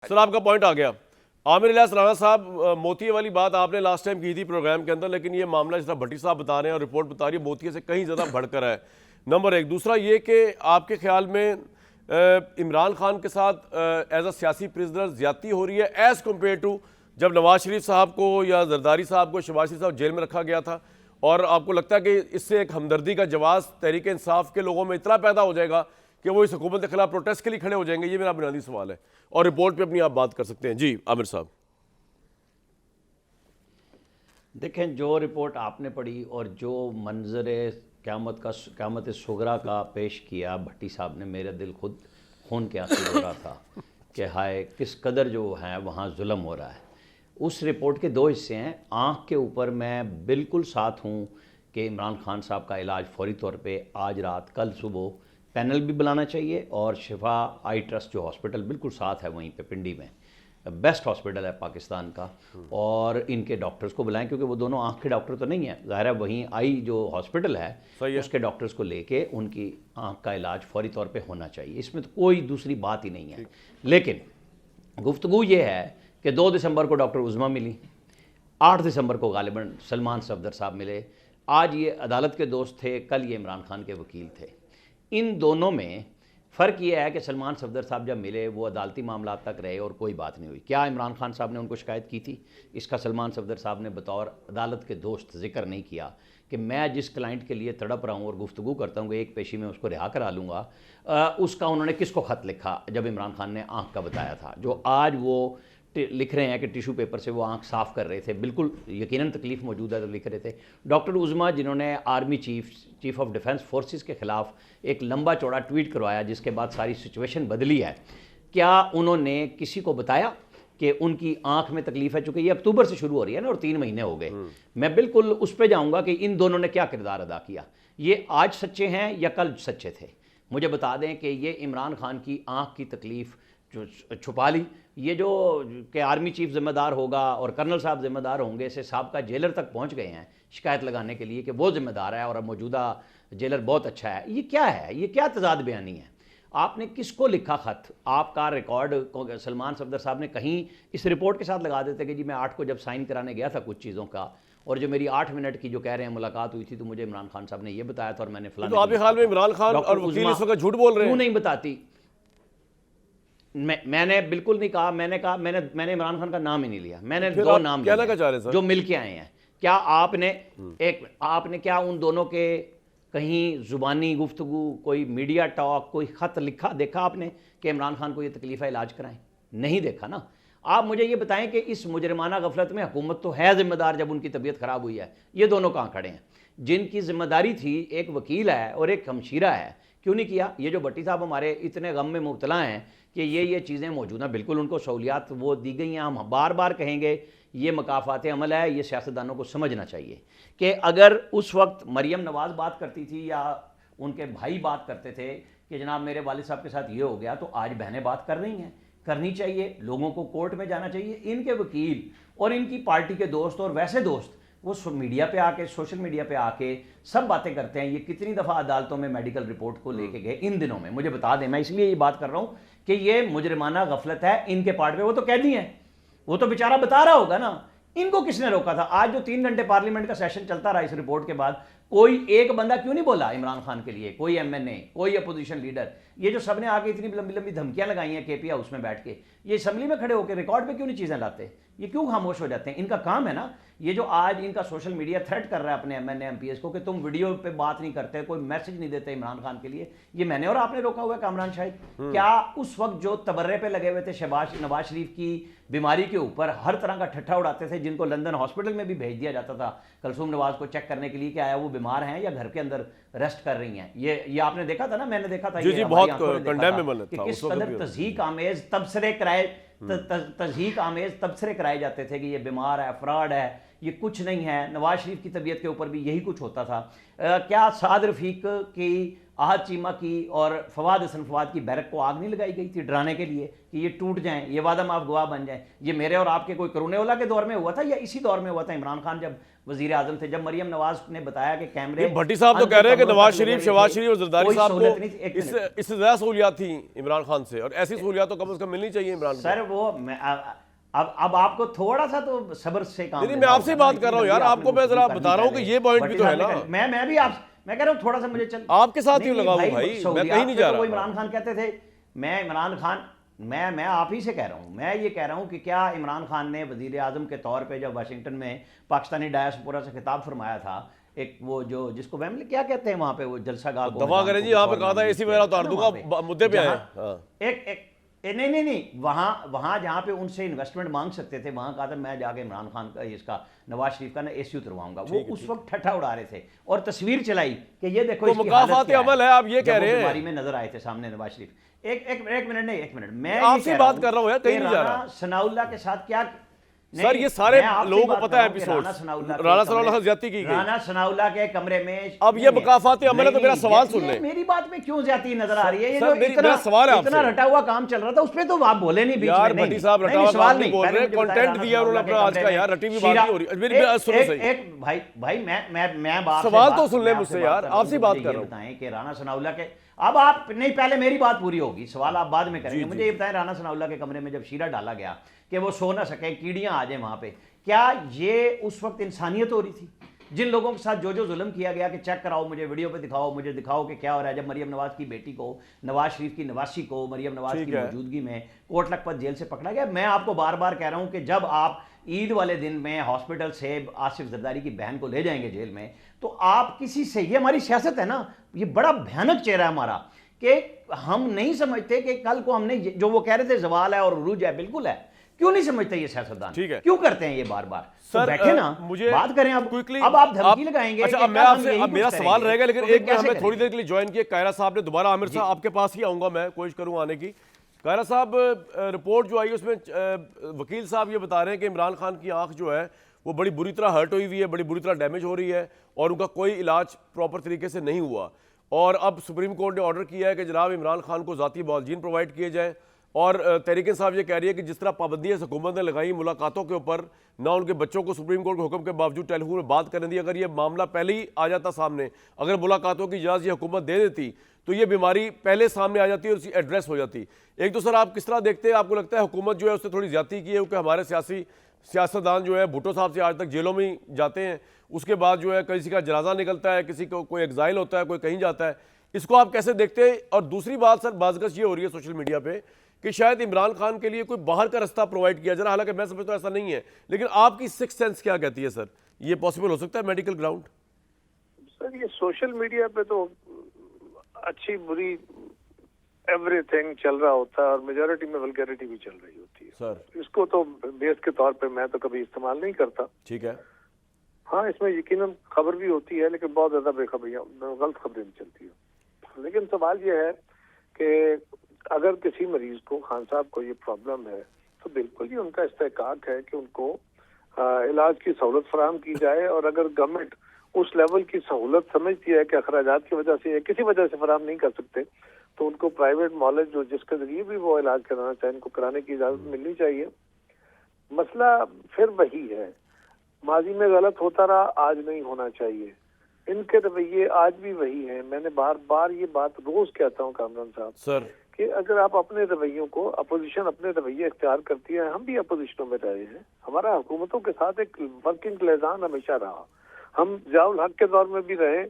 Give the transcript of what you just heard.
Sir आपका point आ गया। आमिर इलियास राणा साहब, मोतिये वाली बात आपने लास्ट टाइम की थी प्रोग्राम के अंदर, लेकिन ये मामला जिस तरह भट्टी साहब बता रहे हैं और रिपोर्ट बता रही है, मोतिये से कहीं ज़्यादा बढ़कर है। नंबर एक। दूसरा ये कि आपके ख्याल में इमरान खान के साथ एज अ सियासी प्रिजनर ज्यादती हो रही है एज़ कम्पेयर टू जब नवाज शरीफ साहब को या जरदारी साहब को, शहबाज शरीफ साहब जेल में रखा गया था? और आपको लगता है कि इससे एक हमदर्दी का जवाब तहरीक इंसाफ के लोगों में इतना पैदा हो जाएगा कि वो इस हुकूमत के खिलाफ प्रोटेस्ट के लिए खड़े हो जाएंगे? ये मेरा बुनियादी सवाल है, और रिपोर्ट पे अपनी आप बात कर सकते हैं। जी आमिर साहब। देखें, जो रिपोर्ट आपने पढ़ी और जो मंजर क़यामत सुगरा का पेश किया भट्टी साहब ने, मेरा दिल खुद खून के आंसू हो रहा था कि हाय किस कदर जो है वहाँ जुल्म हो रहा है। उस रिपोर्ट के दो हिस्से हैं। आँख के ऊपर मैं बिल्कुल साथ हूँ कि इमरान खान साहब का इलाज फौरी तौर पे आज रात कल सुबह पैनल भी बुलाना चाहिए, और शिफा आई ट्रस्ट जो हॉस्पिटल बिल्कुल साथ है वहीं पे पिंडी में, बेस्ट हॉस्पिटल है पाकिस्तान का, और इनके डॉक्टर्स को बुलाएं, क्योंकि वो दोनों आँख के डॉक्टर तो नहीं है, ज़ाहिर है वहीं आई जो हॉस्पिटल है उसके डॉक्टर्स को लेके उनकी आँख का इलाज फौरी तौर पे होना चाहिए। इसमें तो कोई दूसरी बात ही नहीं है। लेकिन गुफ्तगू ये है कि 2 दिसंबर को डॉक्टर उज़मा मिली, 8 दिसंबर को गालिबन सलमान सफदर साहब मिले, आज ये अदालत के दोस्त थे, कल ये इमरान खान के वकील थे। इन दोनों में फ़र्क ये है कि सलमान सफदर साहब जब मिले वो अदालती मामला तक रहे और कोई बात नहीं हुई। क्या इमरान खान साहब ने उनको शिकायत की थी? इसका सलमान सफदर साहब ने बतौर अदालत के दोस्त जिक्र नहीं किया कि मैं जिस क्लाइंट के लिए तड़प रहा हूँ और गुफ्तगू करता हूँ कि एक पेशी में उसको रिहा करा लूँगा, उसका उन्होंने किसको ख़त लिखा जब इमरान खान ने आँख का बताया था, जो आज वो लिख रहे हैं कि टिशू पेपर से वो आंख साफ़ कर रहे थे, बिल्कुल यकीनन तकलीफ़ मौजूद है तो लिख रहे थे। डॉक्टर उज़मा जिन्होंने army chief of defence forces के ख़िलाफ़ एक लंबा चौड़ा ट्वीट करवाया जिसके बाद सारी सिचुएशन बदली है, क्या उन्होंने किसी को बताया कि उनकी आंख में तकलीफ़ है? चूँकि ये अक्टूबर से शुरू हो रही है ना और 3 महीने हो गए। मैं बिल्कुल उस पर जाऊँगा कि इन दोनों ने क्या किरदार अदा किया। ये आज सच्चे हैं या कल सच्चे थे? मुझे बता दें कि ये इमरान खान की आँख की तकलीफ़ जो छुपा ली, ये जो कि आर्मी चीफ जिम्मेदार होगा और कर्नल साहब जिम्मेदार होंगे, से साहब का जेलर तक पहुंच गए हैं शिकायत लगाने के लिए कि वो जिम्मेदार है और अब मौजूदा जेलर बहुत अच्छा है। ये क्या है? ये क्या तजाद बयानी है? आपने किसको लिखा खत? आपका रिकॉर्ड सलमान सफदर साहब ने कहीं इस रिपोर्ट के साथ लगा देते कि जी मैं 8 को जब साइन कराने गया था कुछ चीज़ों का, और जो मेरी 8 मिनट की जो कह रहे हैं मुलाकात हुई थी तो मुझे इमरान खान साहब ने ये बताया था और मैंने फलाने। तो आपके ख्याल में इमरान खान और वकील इस वक्त झूठ बोल रहे हैं? क्यों नहीं बताती? मैंने बिल्कुल नहीं कहा। मैंने कहा मैंने इमरान खान का नाम ही नहीं लिया। मैंने 2 नाम लिए जो मिल के आए हैं। क्या आपने क्या उन दोनों के कहीं जुबानी गुफ्तगू, कोई मीडिया टॉक, कोई ख़त लिखा देखा आपने कि इमरान खान को ये तकलीफ़ है इलाज कराएं? नहीं देखा ना। आप मुझे ये बताएं कि इस मुजरिमाना गफलत में हुकूमत तो है ज़िम्मेदार जब उनकी तबीयत ख़राब हुई है। ये दोनों कहाँ खड़े हैं? जिनकी ज़िम्मेदारी थी, एक वकील है और एक हमशीरा है, क्यों नहीं किया? ये जो भट्टी साहब हमारे इतने गम में मुब्तला हैं कि ये चीज़ें मौजूद हैं, बिल्कुल उनको सहूलियात वो दी गई हैं। हम बार बार कहेंगे ये मकाफात अमल है। ये सियासतदानों को समझना चाहिए कि अगर उस वक्त मरियम नवाज़ बात करती थी या उनके भाई बात करते थे कि जनाब मेरे वालिद साहब के साथ ये हो गया, तो आज बहनें बात कर रही हैं। करनी चाहिए, लोगों को कोर्ट में जाना चाहिए। इनके वकील और इनकी पार्टी के दोस्त और वैसे दोस्त वो मीडिया पे आके, सोशल मीडिया पे आके सब बातें करते हैं। ये कितनी दफ़ा अदालतों में मेडिकल रिपोर्ट को लेके गए इन दिनों में? मुझे बता दें, मैं इसलिए ये बात कर रहा हूँ कि ये मुजरिमाना गफलत है इनके पार्ट पे। वो तो कैदी हैं, वो तो बेचारा बता रहा होगा ना। इनको किसने रोका था? आज जो 3 घंटे पार्लियामेंट का सेशन चलता रहा इस रिपोर्ट के बाद, कोई एक बंदा क्यों नहीं बोला इमरान खान के लिए? कोई MNA, कोई अपोजिशन लीडर? ये जो सबने आके इतनी लंबी लंबी धमकियां लगाई हैं KP हाउस में बैठ के, ये असम्बली में खड़े होकर रिकॉर्ड पे क्यों नहीं चीज़ें लाते? ये क्यों खामोश हो जाते हैं? इनका काम है ना। ये जो आज इनका सोशल मीडिया थ्रेट कर रहा है अपने MNA MPs को कि तुम वीडियो पे बात नहीं करते, कोई मैसेज नहीं देते इमरान खान के लिए, ये मैंने और आपने रोका हुआ है कामरान शाहिद। क्या उस वक्त जो तबर्रे पे लगे हुए थे नवाज शरीफ की बीमारी के ऊपर हर तरह का ठट्ठा उड़ाते थे, जिनको लंदन हॉस्पिटल में भी भेज दिया जाता था कलसूम नवाज को चेक करने के लिए कि आया वो बीमार हैं या घर के अंदर रेस्ट कर रही हैं, ये आपने देखा था ना, मैंने देखा था। जी बहुत कंडेमेबल था। किस कदर तज़हीक आमेज तबसरे कराए जाते थे कि ये बीमार है, फ्रॉड है, ये कुछ नहीं है। नवाज शरीफ की तबीयत के ऊपर भी यही कुछ होता था। क्या साद रफीक की आहत चीमा की और फवाद हसन फवाद की बैरक को आग नहीं लगाई गई थी डराने के लिए कि ये टूट जाएं, ये वादा माफ गवाह बन जाएं? ये मेरे और आपके कोई करोनेवाला के दौर में हुआ था या इसी दौर में हुआ था? इमरान खान जब वजीर आजम थे, जब मरियम नवाज ने बताया कि कैमरे, भट्टी साहब तो कह रहे हैं कि नवाज शरीफ, शहबाज शरीफ और जरदारी कोई साहब सहूलियत को नहीं थी। एक इससे मिनट। इससे ज्यादा सहूलियात थी इमरान खान से, और ऐसी सहूलियात तो कम से कम मिलनी चाहिए इमरान को। सर वो अब आपको थोड़ा सा तो सब्र से काम नहीं, लेना मैं आपसे होगा बात ना, कर रहा हूँ इतनी यार, लंबी आपको मैं आपने जरा गुफ्तगू बता रहा हूँ करनी कि ये पॉइंट भी तो है ना। मैं भी आप, मैं कह रहा हूँ थोड़ा सा मुझे चल, आपके साथ ही नहीं, लगा हूँ भाई, मैं सहूलियात कहीं नहीं पे जा तो वो रहा। इमरान खान कहते थे, मैं इमरान खान, मैं आप ही से कह रहा हूँ, मैं ये कह रहा हूँ कि क्या इमरान खान ने वजीर आजम के तौर पे जब वाशिंगटन में पाकिस्तानी डायस्पोरा से खिताब फरमाया था, एक वो जो जिसको वेमली क्या कहते हैं वहाँ पे, वो जलसा गाह को, दफा करें जी, यहाँ पे कहा था एसी वगैरह उतार दूंगा, मुद्दे पे आए। हाँ। नहीं, वहाँ जहाँ पे उनसे इन्वेस्टमेंट मांग सकते थे, वहाँ कहा था मैं जाके इमरान खान का, इसका नवाज शरीफ का ना एसी उतरवाऊंगा। वो उस वक्त ठट्ठा उड़ा रहे थे और तस्वीर चलाई कि ये देखो तो इसकी मुकाफात हालत क्या अमल है, आप ये जब कह वो रहे हैं। बीमारी में नजर आए थे सामने नवाज शरीफ। एक मिनट नहीं, एक मिनट, मैं आपसे बात कर रहा हूँ यार, कहीं नहीं जा रहा। सनाउल्लाह के साथ क्या सर, ये सारे लोगों को पता है एपिसोड, राणा सनाउल्लाह से ज्यादती की गई, राणा सनाउल्लाह के कमरे में। अब ये मुकाफात अमल है तो मेरा सवाल सुन ले। मेरी बात में क्यों ज्यादती नजर आ रही है? ये सर, जो मेरा सवाल है आपसे। इतना रटा हुआ काम चल रहा था उस पे तो आप बोले नहीं बीच में। यार भट्टी साहब, रटा हुआ काम नहीं बोल रहे, कंटेंट दिया उन्होंने अपना आज का। यार रटी हुई बात नहीं हो रही, मेरी बात सुनो सही। एक भाई मैं बात, सवाल तो सुन ले मुझसे यार, आपसे बात कर रहा हूं। बताएं कि राणा सनाउल्लाह के, अब आप नहीं, पहले मेरी बात पूरी होगी, सवाल आप बाद में करेंगे। मुझे ये बताएं, राणा सनाउल्लाह के कमरे में जब शीरा डाला गया कि वो सो ना सके, कीड़ियां आ जाए वहां पे, क्या ये उस वक्त इंसानियत हो रही थी? जिन लोगों के साथ जो जुल्म किया गया कि चेक कराओ, मुझे वीडियो पे दिखाओ, मुझे दिखाओ कि क्या हो रहा है। जब मरियम नवाज की बेटी को, नवाज शरीफ की नवासी को मरियम नवाज की मौजूदगी में कोट लखपत जेल से पकड़ा गया। मैं आपको बार बार कह रहा हूं कि जब आप ईद वाले दिन में हॉस्पिटल से आसिफ जरदारी की बहन को ले जाएंगे जेल में, तो आप किसी से, ये हमारी सियासत है ना, ये बड़ा भयानक चेहरा है हमारा, कि हम नहीं समझते कि कल को हमने जो वो कह रहे थे जवाल है और उरूज है, बिल्कुल है, क्यों नहीं समझते ये सियासतदान? ठीक है, क्यों करते हैं ये बार बार? सर, बैठे ना, मुझे बात करें। अब क्विकली, अब आप धमकी लगाएंगे। अच्छा, अब मैं आपसे, अब मेरा सवाल रहेगा, लेकिन एक में हमें थोड़ी देर के लिए ज्वाइन किया कायरा साहब ने दोबारा। आमिर साहब आपके पास ही आऊंगा, मैं कोशिश करूंगा आने की। कायरा साहब, रिपोर्ट जो आई उसमें वकील साहब ये बता रहे हैं कि इमरान खान की आंख जो है वो बड़ी बुरी तरह हर्ट हुई हुई है, बड़ी बुरी तरह डैमेज हो रही है, और उनका कोई इलाज प्रॉपर तरीके से नहीं हुआ। और अब सुप्रीम कोर्ट ने ऑर्डर किया है कि जनाब इमरान खान को ज़ाती मुआवजीन प्रोवाइड किए जाएँ। और तहरीक इंसाफ ये कह रही है कि जिस तरह पाबंदियाँ हुकूमत ने लगाई मुलाकातों के ऊपर, ना उनके बच्चों को सुप्रीम कोर्ट के हुक्म के बावजूद टेलीफोन में बात करने दी, अगर ये मामला पहले ही आ जाता सामने, अगर मुलाकातों की इजाज़त ये हुकूमत दे देती, तो ये बीमारी पहले सामने आ जाती और उसकी एड्रेस हो जाती। एक तो सर आप किस तरह देखते हैं, आपको लगता है हुकूमत जो है उससे थोड़ी ज्यादती की है? क्योंकि हमारे सियासतदान जो है भुट्टो साहब से आज तक जेलों में जाते हैं, उसके बाद जो है किसी का जनाजा निकलता है, किसी को कोई एग्जाइल होता है, कोई कहीं जाता है, इसको आप कैसे देखते हैं? और दूसरी बात सर, बाज़गश ये हो रही है सोशल मीडिया पे कि शायद इमरान खान के लिए कोई बाहर का रास्ता प्रोवाइड किया जा रहा है, हालांकि मैं समझता हूं ऐसा नहीं है, लेकिन आपकी सिक्स सेंस क्या कहती है सर, ये पॉसिबल हो सकता है मेडिकल ग्राउंड? सर ये सोशल मीडिया पे तो अच्छी बुरी एवरीथिंग चल रहा होता है और मेजॉरिटी में वल्गैरिटी भी चल रही होती है सर। इसको तो बेस के तौर पे मैं तो कभी इस्तेमाल नहीं करता। ठीक है, हाँ इसमें यकीनन खबर भी होती है, लेकिन बहुत ज्यादा बेखबरियां, गलत खबरें भी चलती है। लेकिन सवाल ये है कि अगर किसी मरीज को, खान साहब को ये प्रॉब्लम है, तो बिल्कुल ही उनका इस्तेहकाक है कि उनको इलाज की सहूलत फराहम की जाए। और अगर गवर्नमेंट उस लेवल की सहूलत समझती है कि अखराजात की वजह से या किसी वजह से फराहम नहीं कर सकते, तो उनको प्राइवेट मॉलेज जो जिसके जरिए भी वो इलाज कराना चाहे, उनको कराने की इजाजत मिलनी चाहिए। मसला फिर वही है, माजी में गलत होता रहा, आज नहीं होना चाहिए। इनके रवैये आज भी वही हैं। मैंने बार बार ये बात रोज कहता हूँ कामरान साहब सर, कि अगर आप अपने रवैयों को, अपोजिशन अपने रवैये इख्तियार करती है, हम भी अपोजिशनों में रहे हैं, हमारा हुकूमतों के साथ एक वर्किंग लिजान हमेशा रहा, हम जियाउल हक के दौर में भी रहे,